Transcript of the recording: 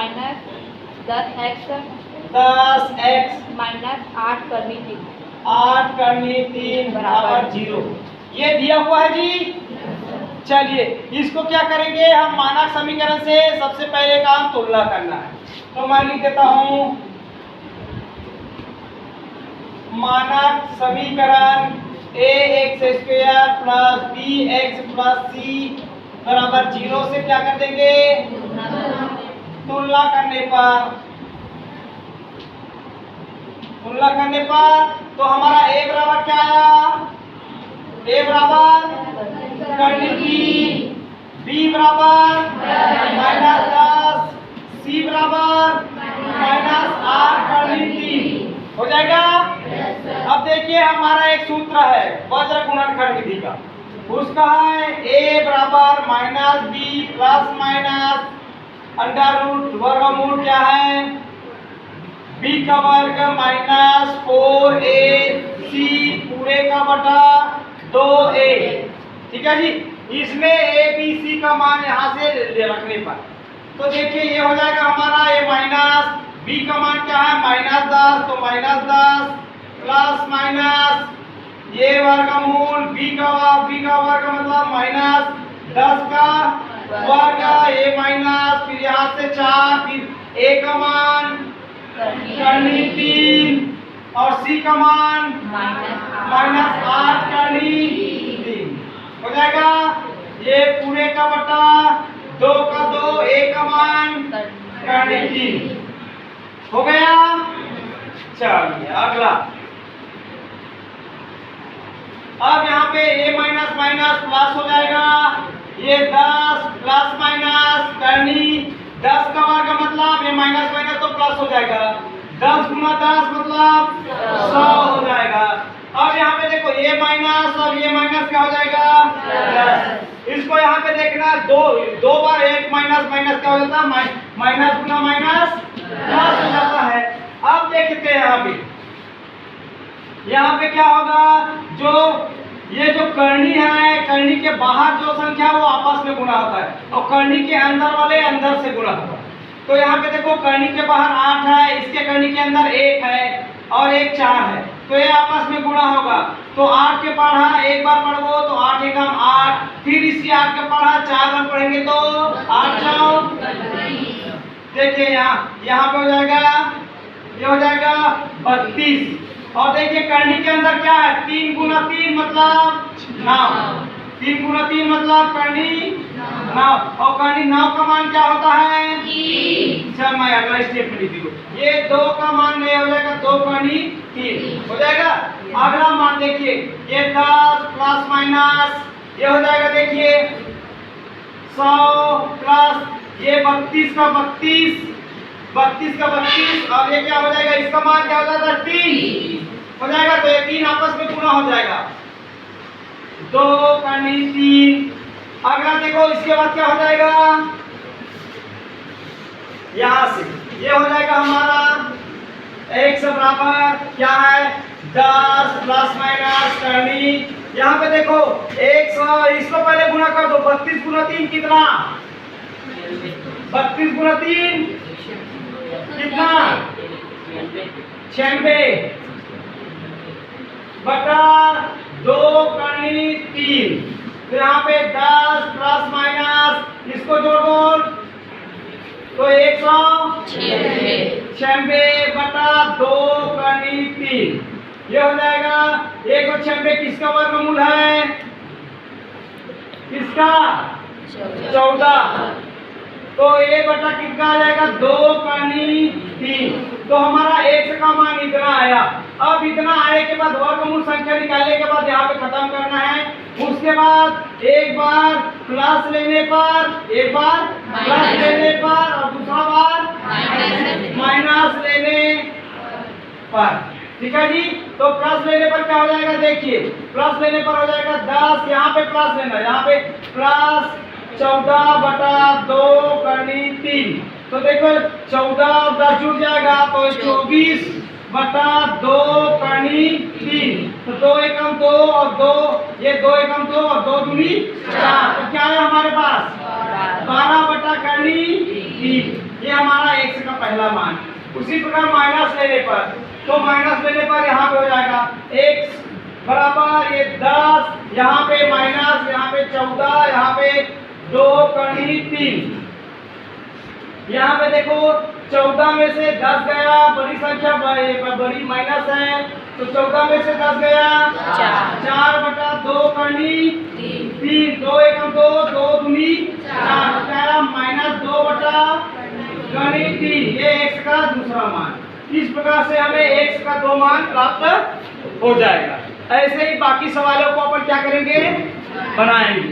Minus 10x 10x minus 8 करनी थी 8 करनी 3 बराबर 0। ये दिया हुआ है जी। चलिए इसको क्या करेंगे हम, मानक समीकरण से सबसे पहले काम तुलना करना है। तो मैं लिख देता हूं मानक समीकरण ax square plus bx plus c बराबर 0 से क्या कर देंगे, तुलना करने पर तो हमारा a बराबर क्या आया, a बराबर करनी 3, b बराबर -10, c बराबर -8 करनी 3 हो जाएगा। अब देखिए हमारा एक सूत्र है वज्र गुणनखंड विधि का, उसका है a बराबर -b plus minus under root वर्गमूल क्या है b का वर्ग -4ac पूरे का बटा 2a। ठीक है जी। इसमें a b c का मान यहाँ से ले रखने पर तो देखिए ये हो जाएगा हमारा ये माइनस b का मान क्या है -10, तो -10 प्लस माइनस ये वर्गमूल b का वर्ग मतलब -10 का वर्ग, ये माइनस फिर यहाँ से 4, फिर a का मान करनी 3 और c का मान -8 करनी 3 हो जाएगा। ये पूरे का बटा 2 का 2, a का मान करनी 3 हो गया। चलिए अगला, अब यहाँ पे a माइनस माइनस प्लस हो जाएगा, ये 10 प्लस माइनस करनी 10 का वर्ग मतलब ये माइनस माइनस तो प्लस हो जाएगा, 10 गुना 10 मतलब 100 हो जाएगा। अब यहाँ पे देखो ये माइनस और ये माइनस क्या हो जाएगा 10। इसको यहाँ पे देखना दो बार एक माइनस माइनस क्या हो जाता है माइनस गुना माइनस प्लस हो जाता है। अब देखते हैं यहाँ पे क्या होगा, जो ये जो करनी है, करनी के बाहर जो संख्या वो आपस में गुणा होता है और करनी के अंदर वाले अंदर से गुणा होता है। तो यहाँ पे देखो करनी के बाहर 8 है, इसके करनी के अंदर 1 है और 1 4 है, तो ये आपस में गुणा होगा। तो 8 के पढ़ा एक बार पढ़ो तो 8 एकम 8, फिर इसी 8 के पढ़ा 4 बार पढ़ेंगे तो 8 जाओ। देखिए यहाँ पे हो जाएगा, ये हो जाएगा 32। और देखिए करनी के अंदर क्या है 3 गुना 3 मतलब 9, 3 गुना 3 मतलब करनी 9 और करनी 9 का मान क्या होता है 3। चल मैं अगला स्टेप में लिख दूँ, ये 2 का मान नहीं हो जाएगा 2 करनी 3 हो जाएगा। अगला मान देखिए ये 10 प्लस माइनस ये हो जाएगा, देखिए 100 प्लस ये 32 का 32 और ये क्या हो जाएगा, इसका मान क्या हो जाएगा 3 हो जाएगा। तो ये 3 आपस में गुणा हो जाएगा, 2 करनी 3। अगला देखो इसके बाद क्या हो जाएगा, यहाँ से ये हो जाएगा हमारा x बराबर क्या है 10 प्लस माइनस करनी, यहाँ पे देखो 100, इसको पहले गुणा कर दो, 32 गुना 3 कितना 32 गुना 3 कितना 96 बटा 2 करनी 3। तो यहाँ पे 10 प्लस माइनस इसको जोड़ दो तो 196 बटा 2 करनी 3 ये हो जाएगा। 196 किसका वर्गमूल है, किसका 14, तो a बटा कितना आ जाएगा 2 करनी 3। तो हमारा x का मान इतना आया। अब इतना आने के बाद वर्गमूल संख्या निकालने के बाद यहाँ पे खत्म करना है, उसके बाद एक बार प्लस लेने पर, एक बार प्लस लेने पर और दूसरा बार माइनस लेने पर। ठीक है जी। तो प्लस लेने पर क्या हो जाएगा, देखिए प्लस लेने पर हो जाएगा 10, यहाँ पे प्लस लेना, यहाँ पे प्लस 14 बटा 2 करनी 3। तो देखो 14 और 10 जुड़ जाएगा तो 24 बटा 2 करनी 3। तो 2 एकम 2 और 2 ये 2 एकम 2 और 2 दूनी 4। तो क्या है हमारे पास 12 बटा करनी 3। ये हमारा x का पहला मान। उसी प्रकार माइनस लेने पर, तो माइनस लेने पर यहाँ पे हो जाएगा x बराबर ये 10, यहाँ पे माइनस, यहाँ पे 14, यहाँ पे 2 करनी 3। यहाँ पे देखो 14 में से 10 गया, बड़ी संख्या बड़ी माइनस है, तो 14 में से 10 गया 4 बटा 2 करनी 3, 2 एकम 2, 2 दूनी 4, बचा माइनस 2 बटा करनी 3। ये x का दूसरा मान। इस प्रकार से हमें x का 2 मान प्राप्त हो जाएगा। ऐसे ही बाकी सवालों को अपन क्या करेंगे, बनाएंगे।